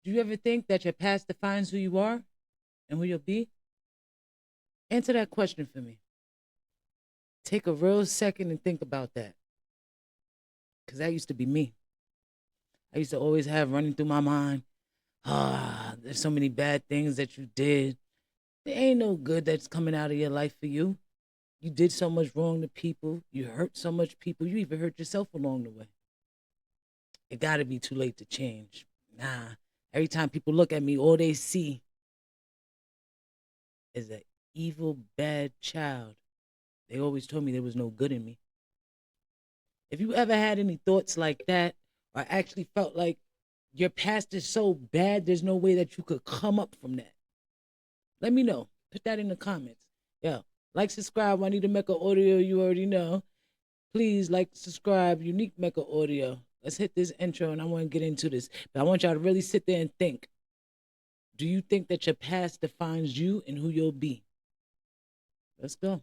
Do you ever think that your past defines who you are and who you'll be? Answer that question for me. Take a real second and think about that. Because that used to be me. I used to always have running through my mind, there's so many bad things that you did. There ain't no good that's coming out of your life for you. You did so much wrong to people. You hurt so much people. You even hurt yourself along the way. It got to be too late to change. Nah. Every time people look at me, all they see is an evil, bad child. They always told me there was no good in me. If you ever had any thoughts like that, or actually felt like your past is so bad, there's no way that you could come up from that, let me know. Put that in the comments. Yeah. Like, subscribe. I need a Mecca audio. You already know. Please like, subscribe. Unique Mecca audio. Let's hit this intro and I want to get into this. But I want y'all to really sit there and think. Do you think that your past defines you and who you'll be? Let's go.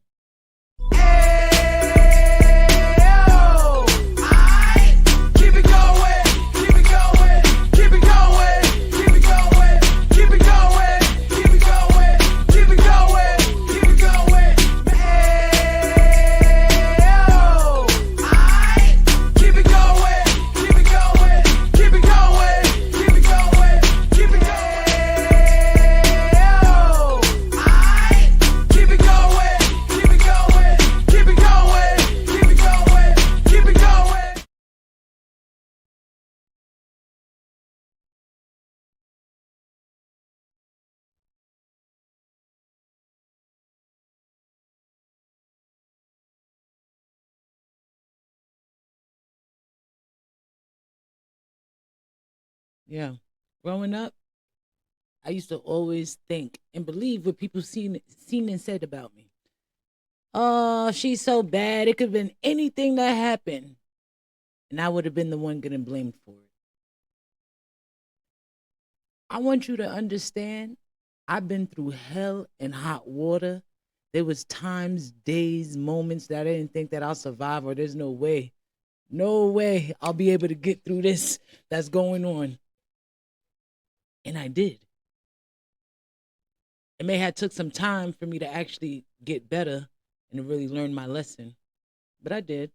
Yeah. Growing up, I used to always think and believe what people seen and said about me. Oh, she's so bad. It could have been anything that happened. And I would have been the one getting blamed for it. I want you to understand, I've been through hell and hot water. There was times, days, moments that I didn't think that I'll survive, or there's no way I'll be able to get through this that's going on. And I did. It may have took some time for me to actually get better and to really learn my lesson, but I did.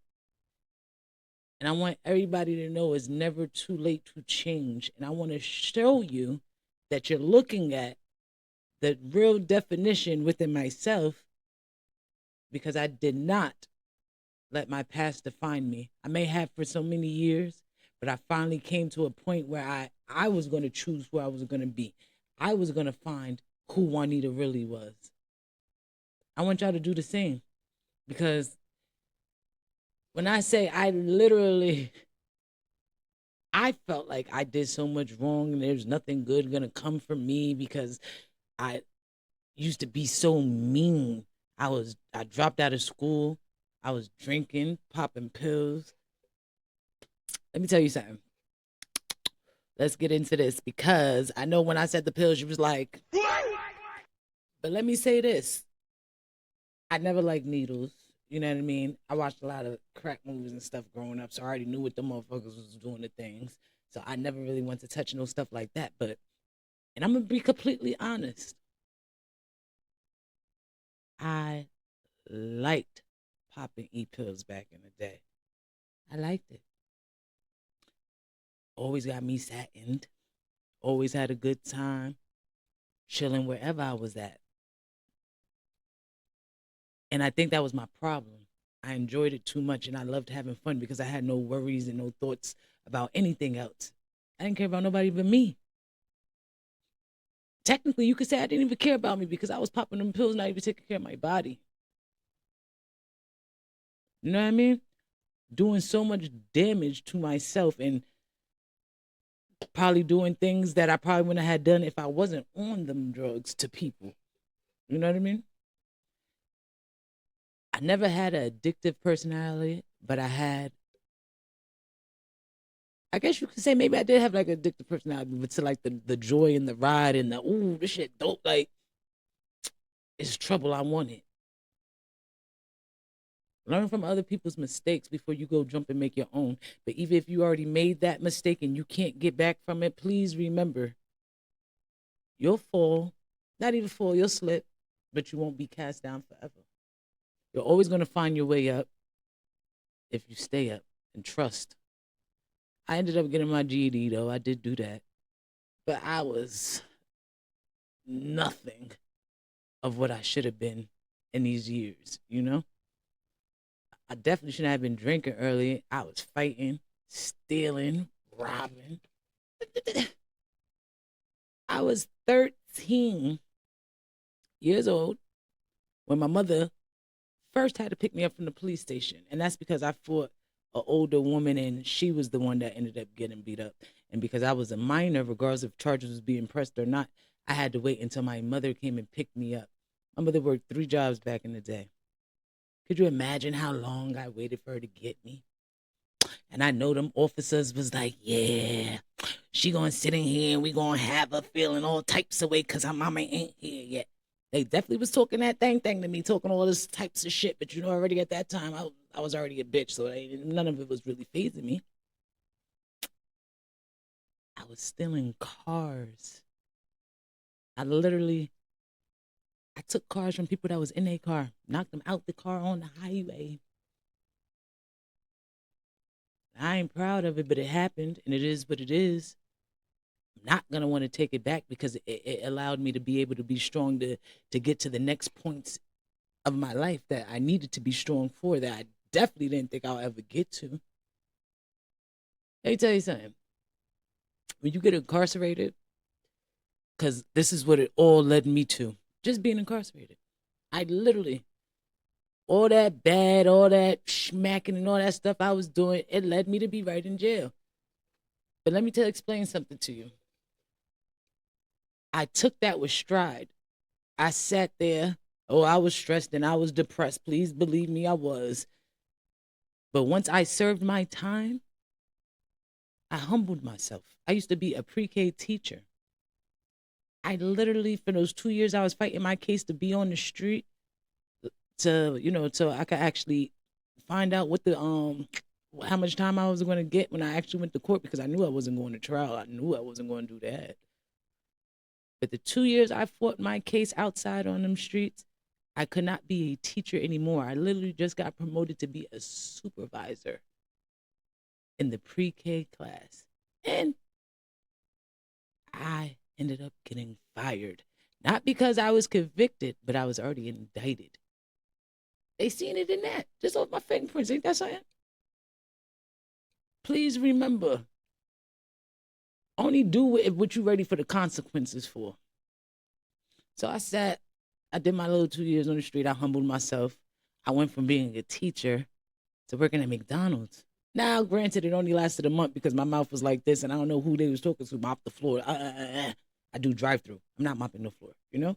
And I want everybody to know it's never too late to change. And I want to show you that you're looking at the real definition within myself, because I did not let my past define me. I may have for so many years, but I finally came to a point where I was going to choose who I was going to be. I was going to find who Juanita really was. I want y'all to do the same, because when I say I felt like I did so much wrong and there's nothing good going to come from me because I used to be so mean. I dropped out of school. I was drinking, popping pills. Let me tell you something. Let's get into this, because I know when I said the pills, you was like, but let me say this. I never liked needles. You know what I mean? I watched a lot of crack movies and stuff growing up, so I already knew what the motherfuckers was doing the things. So I never really went to touch no stuff like that. And I'm gonna be completely honest. I liked popping pills back in the day. I liked it. Always got me satined. Always had a good time chilling wherever I was at. And I think that was my problem. I enjoyed it too much and I loved having fun because I had no worries and no thoughts about anything else. I didn't care about nobody but me. Technically, you could say I didn't even care about me because I was popping them pills, not even taking care of my body. You know what I mean? Doing so much damage to myself and probably doing things that I probably wouldn't have done if I wasn't on them drugs to people. You know what I mean? I never had an addictive personality, but I guess you could say maybe I did have like an addictive personality, but to like the joy and the ride and the, ooh, this shit dope, like, it's trouble I wanted. Learn from other people's mistakes before you go jump and make your own. But even if you already made that mistake and you can't get back from it, please remember You'll fall, not even fall, you'll slip, but you won't be cast down forever. You're always going to find your way up if you stay up and trust. I ended up getting my GED though. I did do that. But I was nothing of what I should have been in these years, you know? I definitely shouldn't have been drinking early. I was fighting, stealing, robbing. I was 13 years old when my mother first had to pick me up from the police station. And that's because I fought an older woman and she was the one that ended up getting beat up. And because I was a minor, regardless if charges was being pressed or not, I had to wait until my mother came and picked me up. My mother worked 3 jobs back in the day. Could you imagine how long I waited for her to get me? And I know them officers was like, yeah, she gonna sit in here and we gonna have her feeling all types of way because her mama ain't here yet. They definitely was talking that thing to me, talking all this types of shit. But you know, already at that time, I was already a bitch, so none of it was really phasing me. I was stealing cars. I took cars from people that was in a car, knocked them out the car on the highway. I ain't proud of it, but it happened, and it is what it is. I'm not gonna want to take it back because it allowed me to be able to be strong to get to the next points of my life that I needed to be strong for, that I definitely didn't think I'll ever get to. Let me tell you something. When you get incarcerated, because this is what it all led me to, just being incarcerated. I literally, all that bad, all that smacking and all that stuff I was doing, it led me to be right in jail. But let me explain something to you. I took that with stride. I sat there. Oh, I was stressed and I was depressed. Please believe me, I was. But once I served my time, I humbled myself. I used to be a pre-K teacher. I literally, for those 2 years I was fighting my case to be on the street, so I could actually find out what the how much time I was going to get when I actually went to court, because I knew I wasn't going to trial. I knew I wasn't going to do that. But the 2 years I fought my case outside on them streets, I could not be a teacher anymore. I literally just got promoted to be a supervisor in the pre-K class. And I ended up getting fired. Not because I was convicted, but I was already indicted. They seen it in that. Just off my fingerprints. Ain't that something? Please remember, only do what you're ready for the consequences for. So I did my little 2 years on the street. I humbled myself. I went from being a teacher to working at McDonald's. Now, granted, it only lasted a month because my mouth was like this, and I don't know who they was talking to. Mop the floor. I do drive-through. I'm not mopping the floor, you know?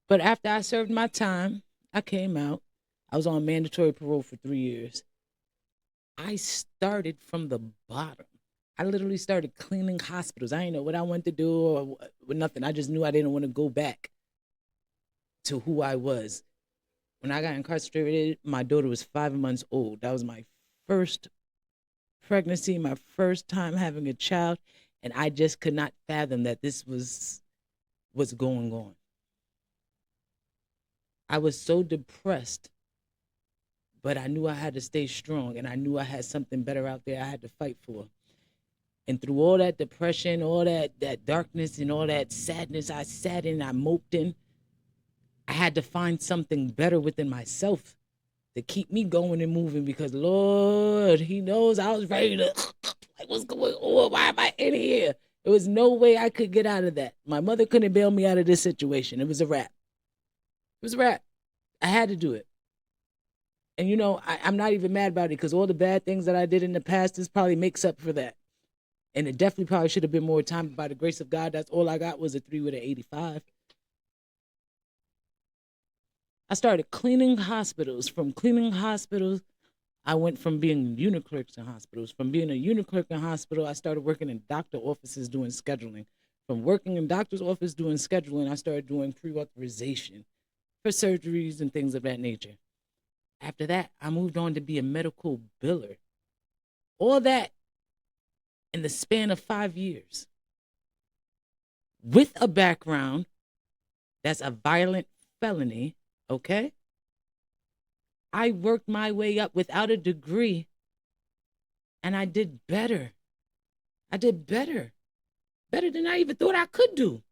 But after I served my time, I came out. I was on mandatory parole for 3 years. I started from the bottom. I literally started cleaning hospitals. I didn't know what I wanted to do or nothing. I just knew I didn't want to go back to who I was. When I got incarcerated, my daughter was 5 months old. That was my first pregnancy, my first time having a child, and I just could not fathom that this was what's going on. I was so depressed, but I knew I had to stay strong, and I knew I had something better out there I had to fight for. And through all that depression, all that darkness, and all that sadness I sat in, I moped in, I had to find something better within myself to keep me going and moving, because Lord, he knows I was ready to, like, what's going on? Why am I in here? There was no way I could get out of that. My mother couldn't bail me out of this situation. It was a wrap. It was a wrap. I had to do it. And I'm not even mad about it, because all the bad things that I did in the past, this probably makes up for that. And it definitely probably should have been more time, but by the grace of God, that's all I got was a 3 with an 85. I started cleaning hospitals. From cleaning hospitals, I went from being unit clerks in hospitals. From being a unit clerk in hospital, I started working in doctor offices doing scheduling. From working in doctor's office doing scheduling, I started doing pre-authorization for surgeries and things of that nature. After that, I moved on to be a medical biller. All that in the span of 5 years. with a background that's a violent felony, okay? I worked my way up without a degree, and I did better. I did better than I even thought I could do.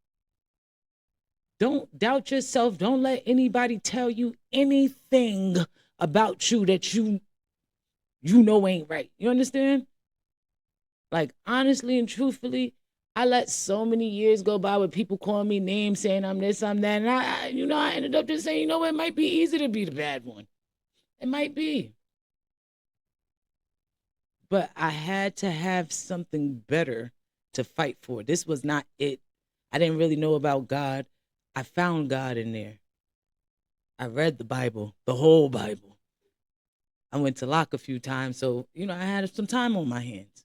Don't doubt yourself. Don't let anybody tell you anything about you that you know ain't right. You understand? Like, honestly and truthfully, I let so many years go by with people calling me names, saying I'm this, I'm that, and I ended up just saying, it might be easy to be the bad one. It might be. But I had to have something better to fight for. This was not it. I didn't really know about God. I found God in there. I read the Bible, the whole Bible. I went to lock a few times, so, I had some time on my hands.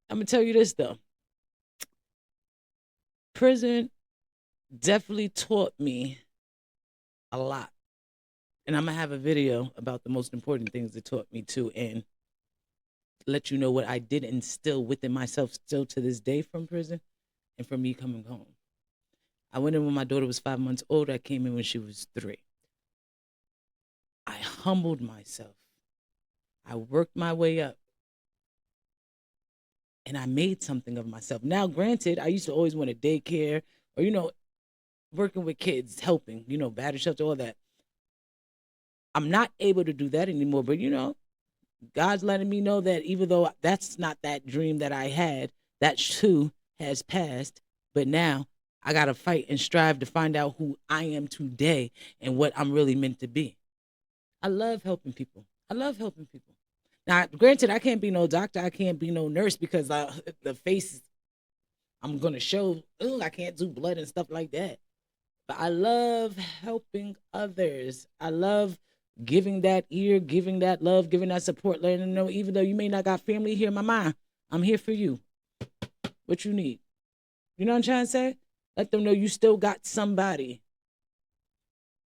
I'm going to tell you this, though. Prison definitely taught me a lot. And I'm going to have a video about the most important things it taught me, too, and let you know what I did instill within myself still to this day from prison and from me coming home. I went in when my daughter was 5 months old. I came in when she was 3. I humbled myself. I worked my way up. And I made something of myself. Now, granted, I used to always want a daycare or, working with kids, helping, battery shelter, all that. I'm not able to do that anymore. But, God's letting me know that even though that's not that dream that I had, that too has passed. But now I got to fight and strive to find out who I am today and what I'm really meant to be. I love helping people. Now, granted, I can't be no doctor. I can't be no nurse because the face I'm going to show, I can't do blood and stuff like that. But I love helping others. I love giving that ear, giving that love, giving that support, letting them know even though you may not got family here in my mind, I'm here for you. What you need. You know what I'm trying to say? Let them know you still got somebody.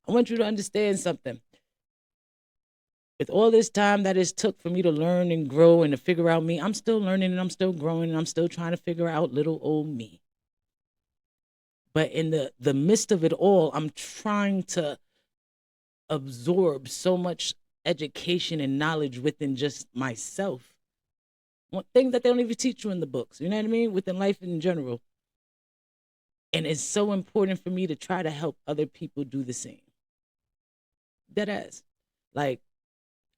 I want you to understand something. With all this time that it's took for me to learn and grow and to figure out me, I'm still learning and I'm still growing and I'm still trying to figure out little old me. But in the midst of it all, I'm trying to absorb so much education and knowledge within just myself. Things that they don't even teach you in the books, you know what I mean? Within life in general. And it's so important for me to try to help other people do the same. Deadass. Like,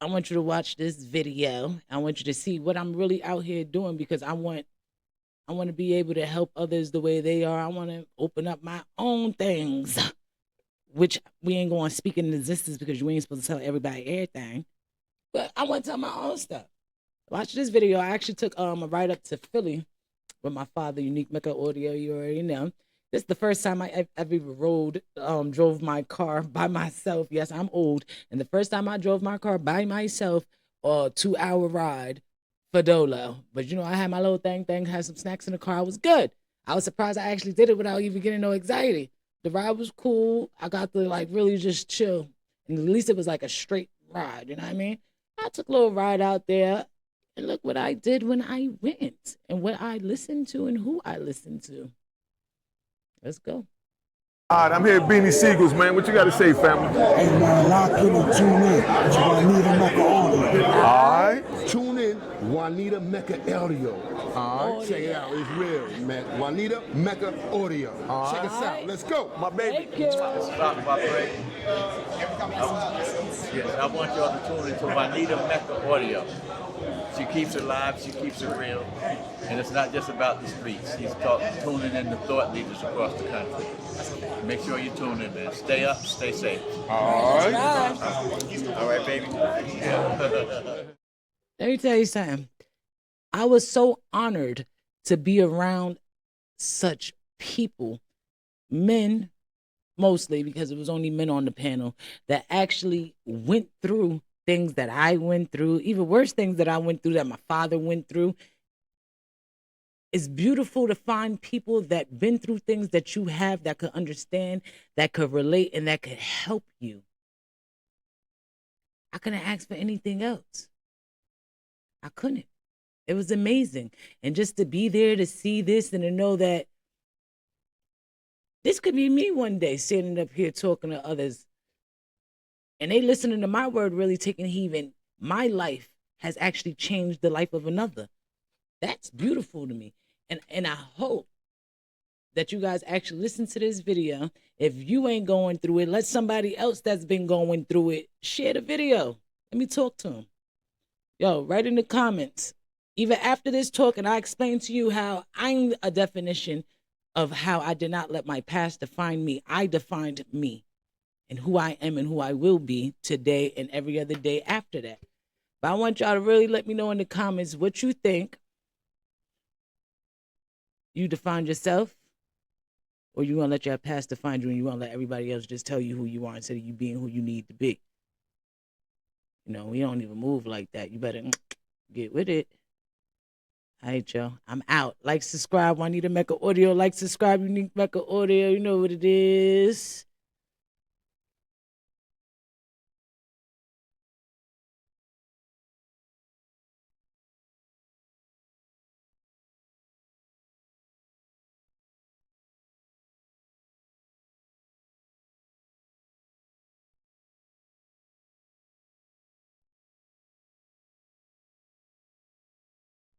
I want you to watch this video. I want you to see what I'm really out here doing because I want to be able to help others the way they are. I want to open up my own things, which we ain't going to speak in existence because you ain't supposed to tell everybody everything. But I want to tell my own stuff. Watch this video. I actually took a ride up to Philly with my father, Unique Mecca Audio. You already know. This is the first time I ever drove my car by myself. Yes, I'm old. And the first time I drove my car by myself, 2-hour ride for Dolo. But, I had my little thing, had some snacks in the car. I was good. I was surprised I actually did it without even getting no anxiety. The ride was cool. I got to, really just chill. And at least it was like a straight ride, you know what I mean? I took a little ride out there. And look what I did when I went. And what I listened to and who I listened to. Let's go. All right, I'm here at Beanie Sigel's, man. What you got to say, family? Hey, man, lock in and tune in. It's Juanita Mecca Audio. All right. Tune in, Juanita Mecca Audio. All right. Check it out. It's real, man. Juanita Mecca Audio. All Check right. us out. Let's go. My baby. This is Akbar Pray. Yes, I want y'all to tune into Juanita Mecca Audio. She keeps it live, she keeps it real, and it's not just about the streets. She's tuning in the thought leaders across the country. Make sure you tune in, man. Stay up, stay safe. All right. All right, baby. Yeah. Let me tell you something. I was so honored to be around such people, men mostly, because it was only men on the panel, that actually went through things that I went through, even worse things that I went through that my father went through. It's beautiful to find people that been through things that you have, that could understand, that could relate, and that could help you. I couldn't ask for anything else. I couldn't. It was amazing. And just to be there to see this and to know that This could be me one day standing up here talking to others and they listening to my word, really taking heed, and my life has actually changed the life of another. That's beautiful to me. And I hope that you guys actually listen to this video. If you ain't going through it, let somebody else that's been going through it share the video. Let me talk to them. Yo, write in the comments. Even after this talk, and I explain to you how I'm a definition of how I did not let my past define me. I defined me and who I am and who I will be today and every other day after that. But I want y'all to really let me know in the comments what you think. You defined yourself, or you want to let your past define you and you want to let everybody else just tell you who you are instead of you being who you need to be. You know, we don't even move like that. You better get with it. All right, y'all. I'm out. Like, subscribe. Juanita Mecca Audio. Like, subscribe. Unique Mecca Audio. You know what it is.